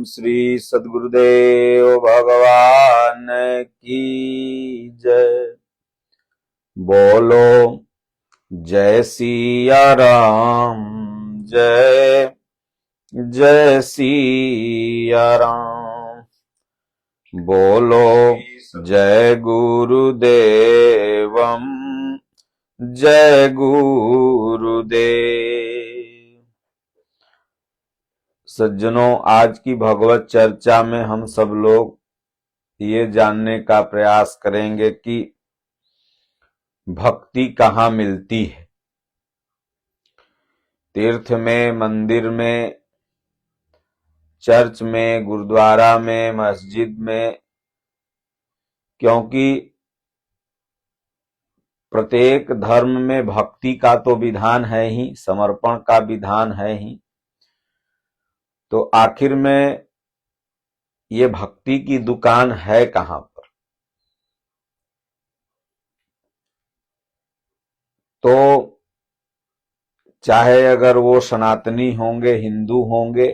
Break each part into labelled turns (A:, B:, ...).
A: श्री सद्गुरुदेव भगवान की जय। बोलो जय सिया राम, जय जय सिया राम। बोलो जय गुरुदेवम, जय गुरुदेव। सज्जनों, आज की भगवत चर्चा में हम सब लोग ये जानने का प्रयास करेंगे कि भक्ति कहाँ मिलती है। तीर्थ में, मंदिर में, चर्च में, गुरुद्वारा में, मस्जिद में, क्योंकि प्रत्येक धर्म में भक्ति का तो विधान है ही, समर्पण का विधान है ही। तो आखिर में ये भक्ति की दुकान है कहां पर? तो चाहे अगर वो सनातनी होंगे, हिंदू होंगे,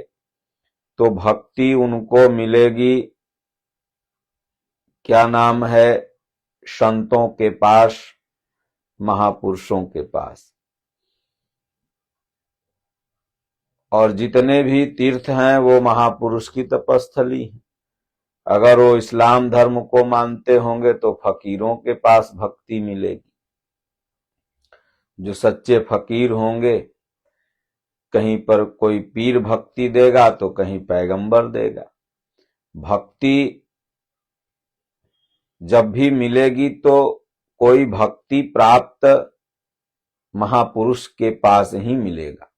A: तो भक्ति उनको मिलेगी, क्या नाम है, संतों के पास, महापुरुषों के पास। और जितने भी तीर्थ हैं वो महापुरुष की तपस्थली है। अगर वो इस्लाम धर्म को मानते होंगे तो फकीरों के पास भक्ति मिलेगी। जो सच्चे फकीर होंगे, कहीं पर कोई पीर भक्ति देगा तो कहीं पैगंबर देगा। भक्ति जब भी मिलेगी तो कोई भक्ति प्राप्त महापुरुष के पास ही मिलेगा।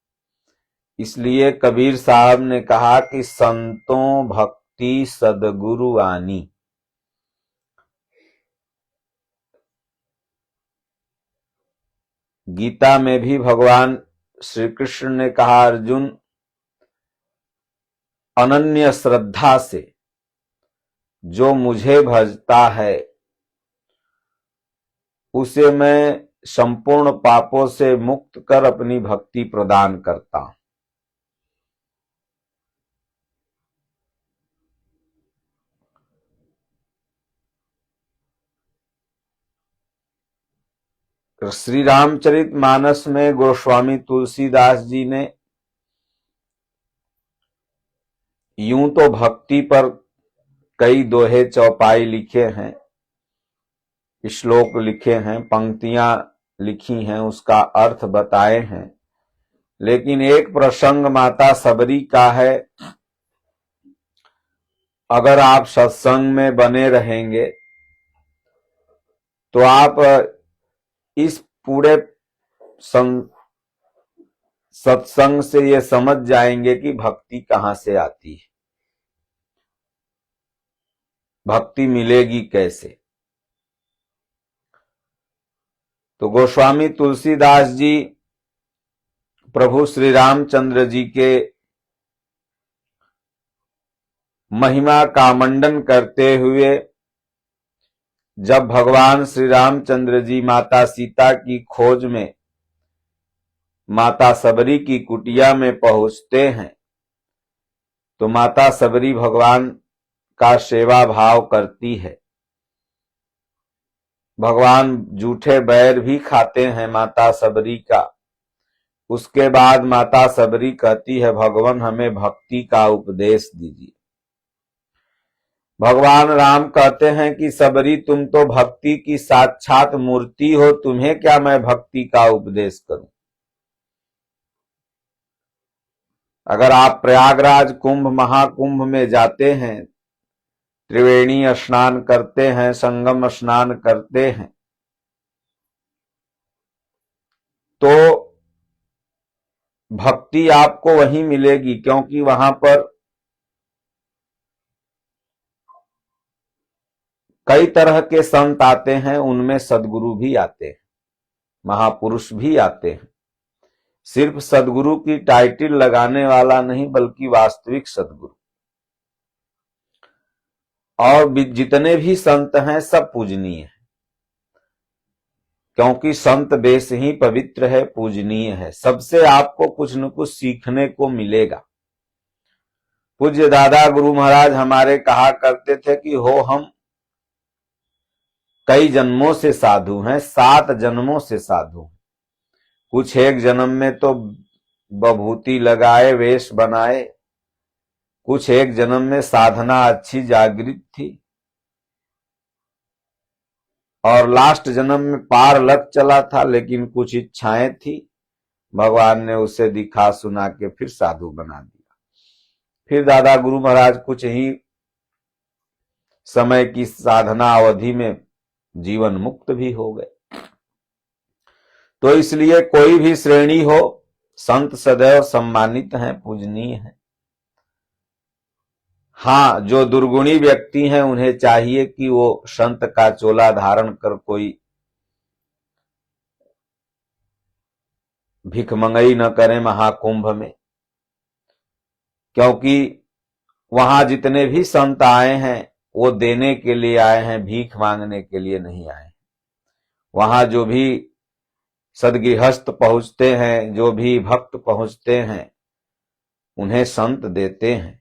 A: इसलिए कबीर साहब ने कहा कि संतों भक्ति सदगुरु आनी। गीता में भी भगवान श्री कृष्ण ने कहा, अर्जुन, अनन्य श्रद्धा से जो मुझे भजता है उसे मैं संपूर्ण पापों से मुक्त कर अपनी भक्ति प्रदान करता हूं। श्री रामचरित मानस में गोस्वामी तुलसीदास जी ने यूं तो भक्ति पर कई दोहे चौपाई लिखे हैं, श्लोक लिखे हैं, पंक्तियां लिखी हैं, उसका अर्थ बताए हैं। लेकिन एक प्रसंग माता सबरी का है। अगर आप सत्संग में बने रहेंगे तो आप इस पूरे सत्संग से ये समझ जाएंगे कि भक्ति कहां से आती है, भक्ति मिलेगी कैसे। तो गोस्वामी तुलसीदास जी प्रभु श्री रामचंद्र जी के महिमा का मंडन करते हुए जब भगवान श्री रामचंद्र जी माता सीता की खोज में माता सबरी की कुटिया में पहुंचते हैं तो माता सबरी भगवान का सेवा भाव करती है। भगवान जूठे बैर भी खाते हैं माता सबरी का। उसके बाद माता सबरी कहती है, भगवान हमें भक्ति का उपदेश दीजिए। भगवान राम कहते हैं कि सबरी, तुम तो भक्ति की साक्षात मूर्ति हो, तुम्हें क्या मैं भक्ति का उपदेश करूं। अगर आप प्रयागराज कुंभ महाकुंभ में जाते हैं, त्रिवेणी स्नान करते हैं, संगम स्नान करते हैं, तो भक्ति आपको वहीं मिलेगी, क्योंकि वहां पर कई तरह के संत आते हैं, उनमें सद्गुरु भी आते हैं, महापुरुष भी आते हैं। सिर्फ सद्गुरु की टाइटल लगाने वाला नहीं, बल्कि वास्तविक सद्गुरु। और जितने भी संत हैं सब पूजनीय हैं, क्योंकि संत बेस ही पवित्र है, पूजनीय है। सबसे आपको कुछ न कुछ सीखने को मिलेगा। पूज्य दादा गुरु महाराज हमारे कहा करते थे कि हो हम कई जन्मों से साधु हैं, 7 जन्मों से साधु हैं। कुछ एक जन्म में तो बभूति लगाए वेश बनाए, कुछ एक जन्म में साधना अच्छी जागृत थी, और लास्ट जन्म में पार लग चला था, लेकिन कुछ इच्छाएं थी, भगवान ने उसे दिखा सुना के फिर साधु बना दिया। फिर दादा गुरु महाराज कुछ ही समय की साधना अवधि में जीवन मुक्त भी हो गए। तो इसलिए कोई भी श्रेणी हो, संत सदैव सम्मानित हैं, पूजनीय हैं। हाँ, जो दुर्गुणी व्यक्ति हैं उन्हें चाहिए कि वो संत का चोला धारण कर कोई भिखमंगई न करें महाकुंभ में, क्योंकि वहां जितने भी संत आए हैं वो देने के लिए आए हैं, भीख मांगने के लिए नहीं आए। वहां जो भी सदगृहस्थ पहुंचते हैं, जो भी भक्त पहुंचते हैं, उन्हें संत देते हैं।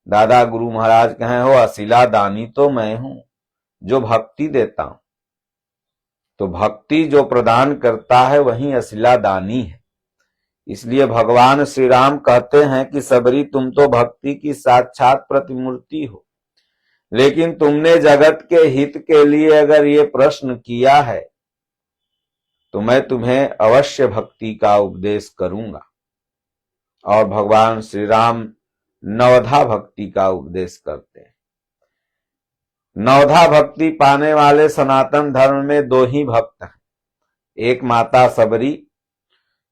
A: दादा गुरु महाराज कहें, हो असिला दानी तो मैं हूं, जो भक्ति देता हूं। तो भक्ति जो प्रदान करता है वही असिला दानी है। इसलिए भगवान श्री राम कहते हैं कि सबरी तुम तो भक्ति की साक्षात प्रतिमूर्ति हो, लेकिन तुमने जगत के हित के लिए अगर ये प्रश्न किया है तो मैं तुम्हें अवश्य भक्ति का उपदेश करूंगा। और भगवान श्री राम नवधा भक्ति का उपदेश करते हैं। नवधा भक्ति पाने वाले सनातन धर्म में 2 ही भक्त हैं, एक माता सबरी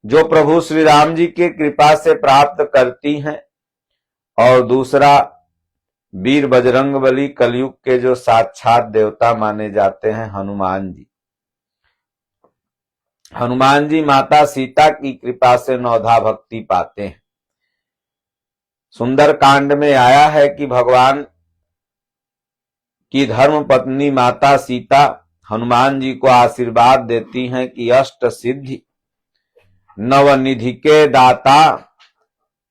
A: जो प्रभु श्री राम जी की कृपा से प्राप्त करती हैं, और दूसरा वीर बजरंगबली, कलयुग के जो साक्षात देवता माने जाते हैं, हनुमान जी। हनुमान जी माता सीता की कृपा से नवधा भक्ति पाते हैं। सुंदर कांड में आया है कि भगवान की धर्म पत्नी माता सीता हनुमान जी को आशीर्वाद देती हैं कि अष्ट सिद्धि नवनिधि के दाता,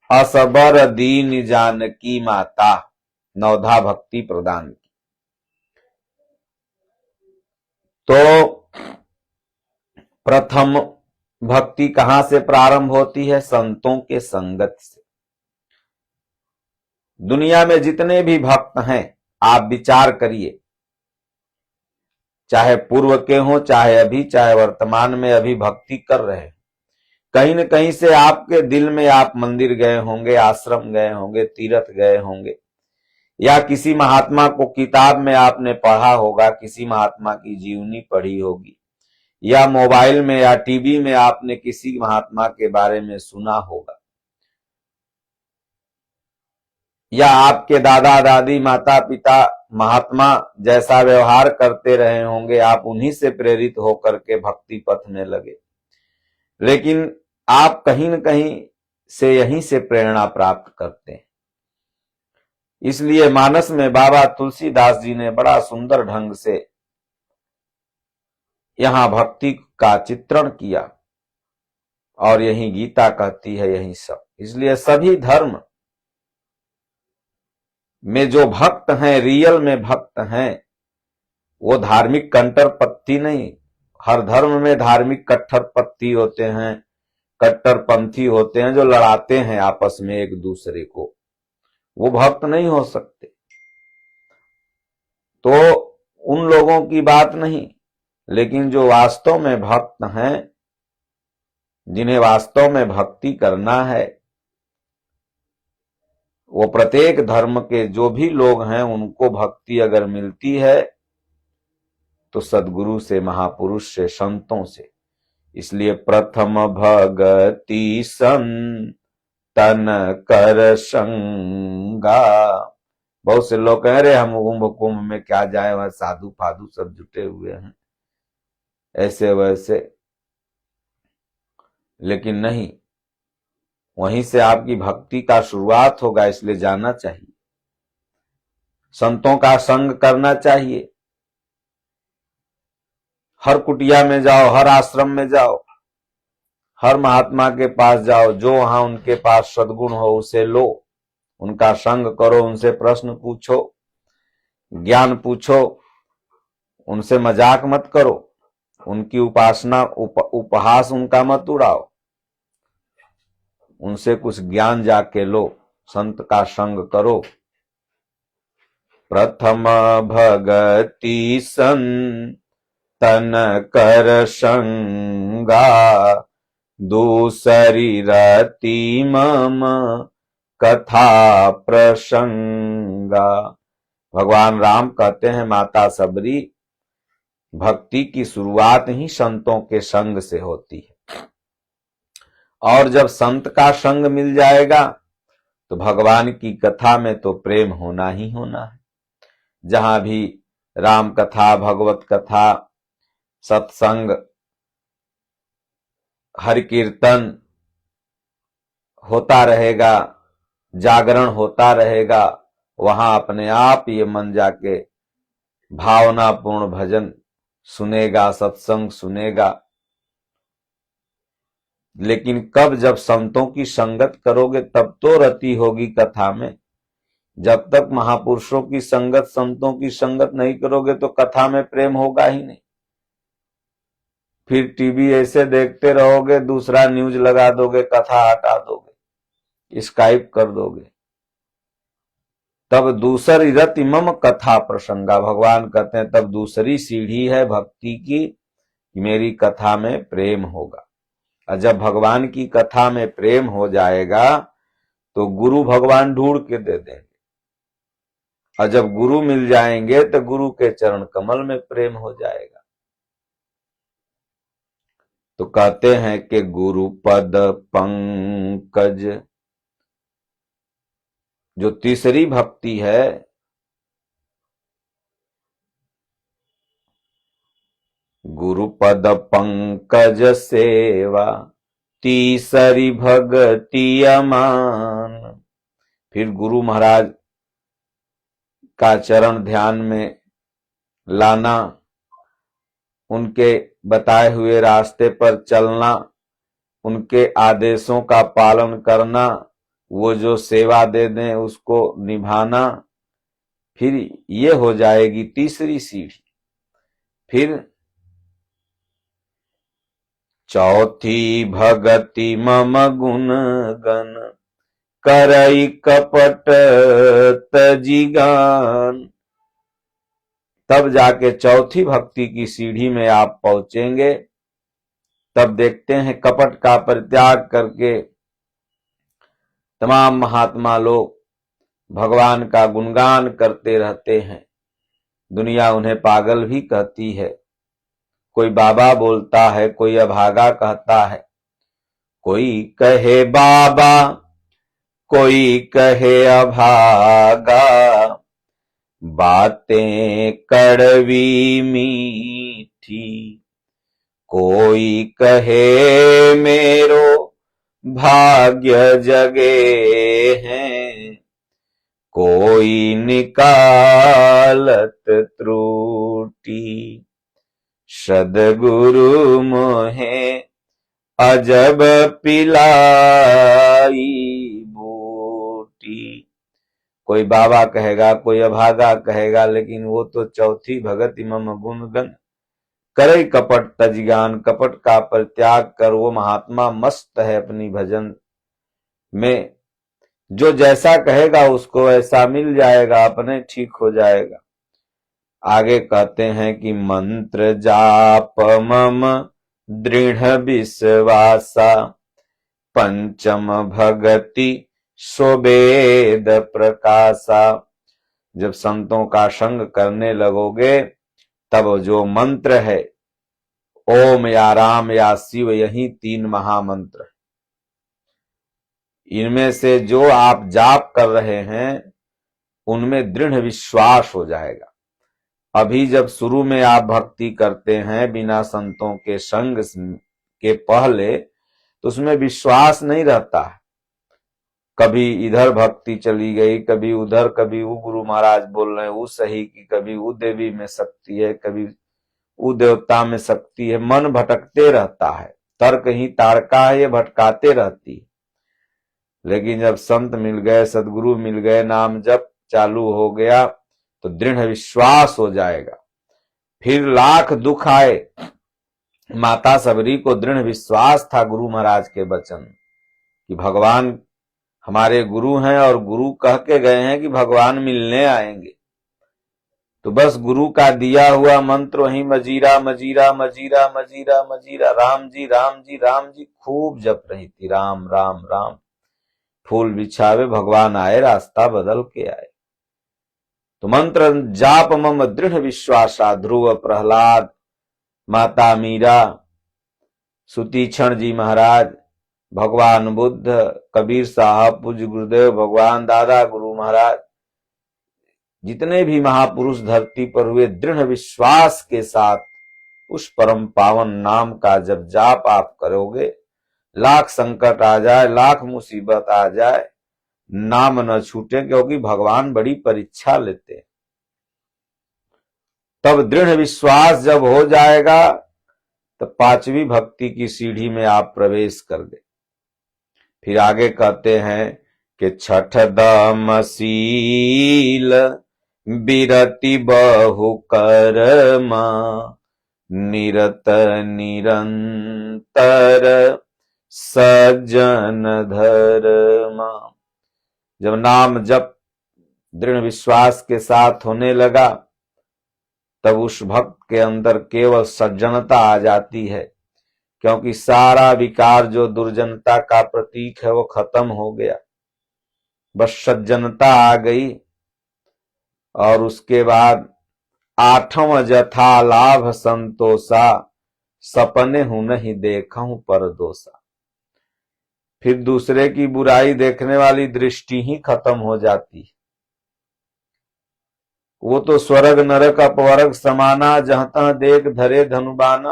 A: असबर दीन जानकी माता, नवधा भक्ति प्रदान की। तो प्रथम भक्ति कहां से प्रारंभ होती है? संतों के संगत से। दुनिया में जितने भी भक्त हैं आप विचार करिए, चाहे पूर्व के हों, चाहे अभी, चाहे वर्तमान में अभी भक्ति कर रहे हैं, कहीं न कहीं से आपके दिल में आप मंदिर गए होंगे, आश्रम गए होंगे, तीर्थ गए होंगे, या किसी महात्मा को किताब में आपने पढ़ा होगा, किसी महात्मा की जीवनी पढ़ी होगी, या मोबाइल में या टीवी में आपने किसी महात्मा के बारे में सुना होगा, या आपके दादा दादी माता पिता महात्मा जैसा व्यवहार करते रहे होंगे, आप उन्हीं से प्रेरित होकर के भक्ति पथ में लगे। लेकिन आप कहीं न कहीं से यहीं से प्रेरणा प्राप्त करते हैं। इसलिए मानस में बाबा तुलसीदास जी ने बड़ा सुंदर ढंग से यहां भक्ति का चित्रण किया, और यही गीता कहती है, यही सब। इसलिए सभी धर्म में जो भक्त हैं, रियल में भक्त हैं, वो धार्मिक कंटरपंथी नहीं। हर धर्म में धार्मिक कट्टरपंथी होते हैं, कट्टरपंथी होते हैं, जो लड़ाते हैं आपस में एक दूसरे को, वो भक्त नहीं हो सकते। तो उन लोगों की बात नहीं, लेकिन जो वास्तव में भक्त हैं, जिन्हें वास्तव में भक्ति करना है, वो प्रत्येक धर्म के जो भी लोग हैं उनको भक्ति अगर मिलती है तो सद्गुरु से, महापुरुष से, संतों से। इसलिए प्रथम भगति संतन कर संगा। बहुत से लोग कह रहे हम कुंभ में क्या जाए, वहां साधु फाधु सब जुटे हुए हैं, ऐसे वैसे, लेकिन नहीं, वहीं से आपकी भक्ति का शुरुआत होगा। इसलिए जाना चाहिए, संतों का संग करना चाहिए। हर कुटिया में जाओ, हर आश्रम में जाओ, हर महात्मा के पास जाओ, जो वहां उनके पास सद्गुण हो उसे लो, उनका संग करो, उनसे प्रश्न पूछो, ज्ञान पूछो, उनसे मजाक मत करो, उनकी उपासना उपहास उनका मत उड़ाओ, उनसे कुछ ज्ञान जाके लो, संत का संग करो। प्रथम भगति संतन कर संगा, दूसरी रति मम कथा प्रसंगा। भगवान राम कहते हैं माता सबरी, भक्ति की शुरुआत ही संतों के संग से होती है, और जब संत का संग मिल जाएगा तो भगवान की कथा में तो प्रेम होना ही होना है। जहां भी राम कथा, भगवत कथा, सत्संग, हरि कीर्तन होता रहेगा, जागरण होता रहेगा, वहां अपने आप ये मन जाके भावनापूर्ण भजन सुनेगा, सत्संग सुनेगा। लेकिन कब, जब संतों की संगत करोगे तब तो रति होगी कथा में। जब तक महापुरुषों की संगत, संतों की संगत नहीं करोगे तो कथा में प्रेम होगा ही नहीं। फिर टीवी ऐसे देखते रहोगे, दूसरा न्यूज लगा दोगे, कथा हटा दोगे, स्काइप कर दोगे, तब दूसरी रति मम कथा प्रसंगा। भगवान कहते हैं तब दूसरी सीढ़ी है भक्ति की, मेरी कथा में प्रेम होगा। और जब भगवान की कथा में प्रेम हो जाएगा तो गुरु भगवान ढूंढ के दे देंगे, और जब गुरु मिल जाएंगे तो गुरु के चरण कमल में प्रेम हो जाएगा। तो कहते हैं कि गुरु पद पंकज, जो तीसरी भक्ति है, गुरु पद पंकज सेवा, तीसरी भक्ति अमान। फिर गुरु महाराज का चरण ध्यान में लाना, उनके बताए हुए रास्ते पर चलना, उनके आदेशों का पालन करना, वो जो सेवा दे दें उसको निभाना, फिर ये हो जाएगी तीसरी सीढ़ी। फिर चौथी भगति मम गुण गण, करई कपट तजिगान। तब जाके चौथी भक्ति की सीढ़ी में आप पहुंचेंगे। तब देखते हैं कपट का परित्याग करके तमाम महात्मा लोग भगवान का गुणगान करते रहते हैं। दुनिया उन्हें पागल भी कहती है, कोई बाबा बोलता है, कोई अभागा कहता है, कोई कहे बाबा, कोई कहे अभागा, बातें कड़वी मीठी, कोई कहे मेरो भाग्य जगे हैं, कोई निकालत त्रुटि, सद्गुरु मोहे अजब पिलाई बूटी। कोई बाबा कहेगा, कोई अभागा कहेगा, लेकिन वो तो चौथी भगति मम गुण गण, करे कपट तजिगान। कपट का परित्याग कर वो महात्मा मस्त है अपनी भजन में। जो जैसा कहेगा उसको ऐसा मिल जाएगा, अपने ठीक हो जाएगा। आगे कहते हैं कि मंत्र जाप मम दृढ़ विश्वासा, पंचम भगति सोबेद प्रकाशा। जब संतों का संग करने लगोगे तब जो मंत्र है, ओम या राम या शिव, यही तीन महामंत्र है। इनमें से जो आप जाप कर रहे हैं उनमें दृढ़ विश्वास हो जाएगा। अभी जब शुरू में आप भक्ति करते हैं बिना संतों के संग के पहले, तो उसमें विश्वास नहीं रहता है। कभी इधर भक्ति चली गई, कभी उधर, कभी वो गुरु महाराज बोल रहे हैं वो सही, कि कभी वो देवी में शक्ति है, कभी वो देवता में शक्ति है। मन भटकते रहता है, तर्क ही तारका है, ये भटकाते रहती है। लेकिन जब संत मिल गए, सदगुरु मिल गए, नाम जप चालू हो गया तो दृढ़ विश्वास हो जाएगा। फिर लाख दुख आए, माता सबरी को दृढ़ विश्वास था गुरु महाराज के वचन कि भगवान हमारे गुरु हैं और गुरु कह के गए हैं कि भगवान मिलने आएंगे। तो बस गुरु का दिया हुआ मंत्र वही मजीरा मजीरा मजीरा मजीरा मजीरा राम जी राम जी राम जी खूब जप रही थी, राम राम राम। फूल बिछावे भगवान आए, रास्ता बदल के आए। तो मंत्र जाप मम दृढ़ विश्वासा, ध्रुव प्रहलाद, माता मीरा, सुतीक्षण जी महाराज, भगवान बुद्ध, कबीर साहब, पूज्य गुरुदेव, भगवान दादा, गुरु महाराज, जितने भी महापुरुष धरती पर हुए, दृढ़ विश्वास के साथ उस परम पावन नाम का जब जाप आप करोगे, लाख संकट आ जाए, लाख मुसीबत आ जाए, नाम न छूटे, क्योंकि भगवान बड़ी परीक्षा लेते हैं। तब दृढ़ विश्वास जब हो जाएगा तो पांचवी भक्ति की सीढ़ी में आप प्रवेश कर गए। फिर आगे कहते हैं कि छठ दमशील बिरति बहु कर्मा, निरत निरंतर सज्जन धर्मा। जब नाम जप दृढ़ विश्वास के साथ होने लगा तब उस भक्त के अंदर केवल सज्जनता आ जाती है, क्योंकि सारा विकार जो दुर्जनता का प्रतीक है वो खत्म हो गया, बस सज्जनता आ गई। और उसके बाद आठवां जथा लाभ संतोषा, सपने हूं नहीं देखूं पर दोषा। फिर दूसरे की बुराई देखने वाली दृष्टि ही खत्म हो जाती है। वो तो स्वर्ग नरक अपवर्ग समाना, जहां तहां देख धरे धनुबाना।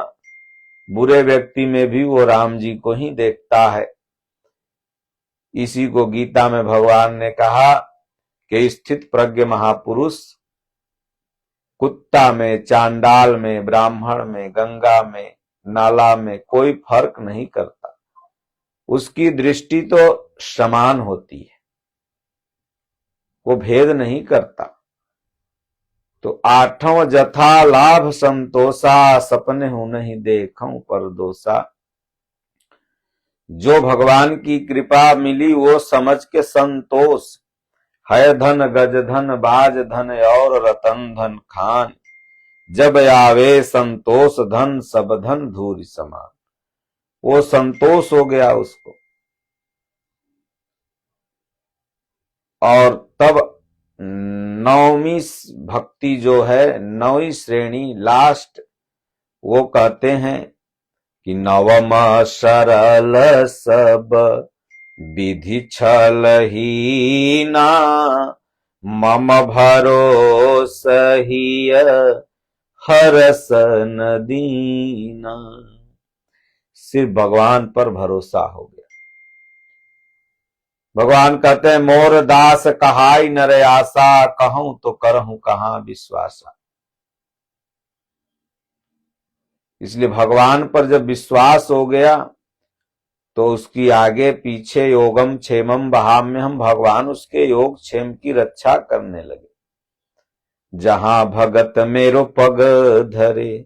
A: बुरे व्यक्ति में भी वो राम जी को ही देखता है। इसी को गीता में भगवान ने कहा कि स्थित प्रज्ञ महापुरुष कुत्ता में, चांडाल में, ब्राह्मण में, गंगा में, नाला में कोई फर्क नहीं करता, उसकी दृष्टि तो समान होती है, वो भेद नहीं करता। तो आठवां जथा लाभ संतोषा, सपने हूं नहीं देखूं पर दोषा। जो भगवान की कृपा मिली वो समझ के संतोष है, धन गज धन बाज धन और रतन धन खान, जब आवे संतोष धन सब धन धूरि समान। वो संतोष हो गया उसको। और तब नौवीं भक्ति जो है, नौवीं श्रेणी लास्ट, वो कहते हैं कि नवम सरल सब विधि छलहीना, मम भरोसहिय हरसन दीना। सिर्फ भगवान पर भरोसा हो गया। भगवान कहते हैं मोर दास कहाई नर आशा, कहूं तो करहूं कहां विश्वासा। इसलिए भगवान पर जब विश्वास हो गया तो उसकी आगे पीछे योगम क्षेमम वहाम्यहम, भगवान उसके योग क्षेम की रक्षा करने लगे। जहां भगत मेरो पग धरे,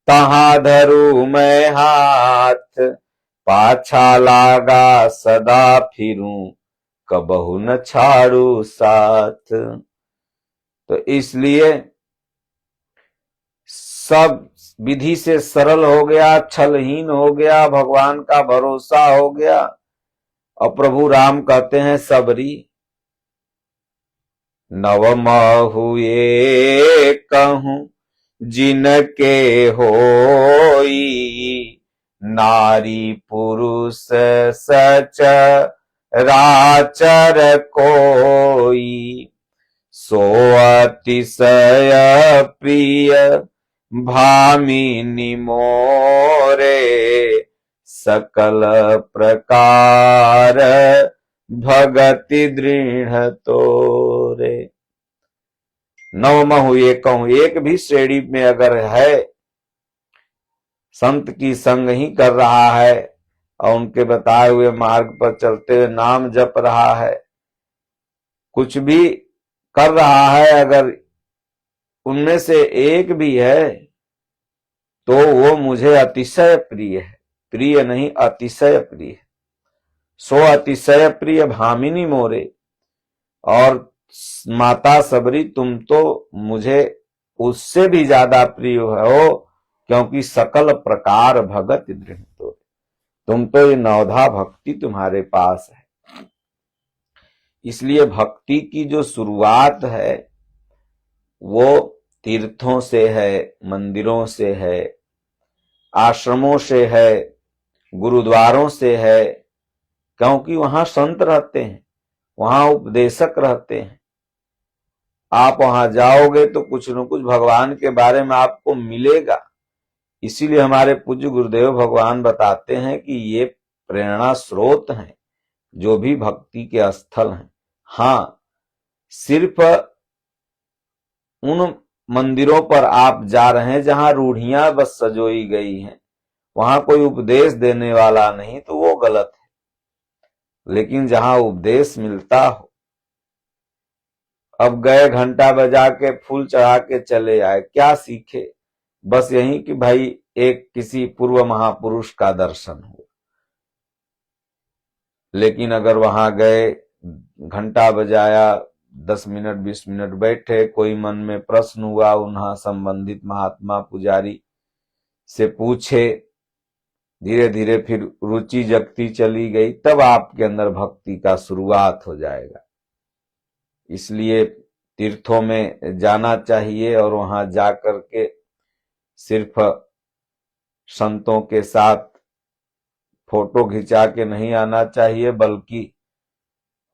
A: तहां धरू मैं हाथ, पाछा लागा सदा फिरूं, कबहू न छाड़ू साथ। तो इसलिए सब विधि से सरल हो गया, छलहीन हो गया, भगवान का भरोसा हो गया। और प्रभु राम कहते हैं सबरी नवम हुए कहूं जिनके होई, नारी पुरुष सच राचर कोई, सो अतिशय प्रिय भामिनी मोरे, सकल प्रकार भगति दृढ़ तोरे। नवम हुए कहूं, एक भी श्रेणी में अगर है, संत की संग ही कर रहा है और उनके बताए हुए मार्ग पर चलते हुए नाम जप रहा है, कुछ भी कर रहा है, अगर उनमें से एक भी है तो वो मुझे अतिशय प्रिय है। प्रिय नहीं, अतिशय प्रिय है। सो अतिशय प्रिय भामिनी मोरे, और माता सबरी तुम तो मुझे उससे भी ज्यादा प्रिय हो, क्योंकि सकल प्रकार भगत दृढ़ तो, तुम तो ये नवधा भक्ति तुम्हारे पास है। इसलिए भक्ति की जो शुरुआत है वो तीर्थों से है, मंदिरों से है, आश्रमों से है, गुरुद्वारों से है, क्योंकि वहां संत रहते हैं, वहां उपदेशक रहते हैं। आप वहां जाओगे तो कुछ न कुछ भगवान के बारे में आपको मिलेगा। इसीलिए हमारे पूज्य गुरुदेव भगवान बताते हैं कि ये प्रेरणा स्रोत हैं, जो भी भक्ति के स्थल हैं। हाँ, सिर्फ उन मंदिरों पर आप जा रहे हैं जहां रूढ़ियां बस सजोई गई हैं, वहां कोई उपदेश देने वाला नहीं, तो वो गलत है। लेकिन जहां उपदेश मिलता हो, अब गए घंटा बजा के फूल चढ़ा के चले आए, क्या सीखे? बस यही कि भाई एक किसी पूर्व महापुरुष का दर्शन हो। लेकिन अगर वहां गए, घंटा बजाया, 10 मिनट 20 मिनट बैठे, कोई मन में प्रश्न हुआ, उन्हें संबंधित महात्मा पुजारी से पूछे, धीरे धीरे फिर रुचि जगती चली गई, तब आपके अंदर भक्ति का शुरुआत हो जाएगा। इसलिए तीर्थों में जाना चाहिए और वहां जाकर के सिर्फ संतों के साथ फोटो खिंचा के नहीं आना चाहिए, बल्कि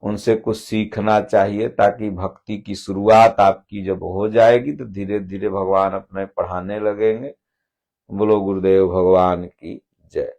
A: उनसे कुछ सीखना चाहिए, ताकि भक्ति की शुरुआत आपकी जब हो जाएगी तो धीरे धीरे भगवान अपने पढ़ाने लगेंगे। बोलो गुरुदेव भगवान की जय।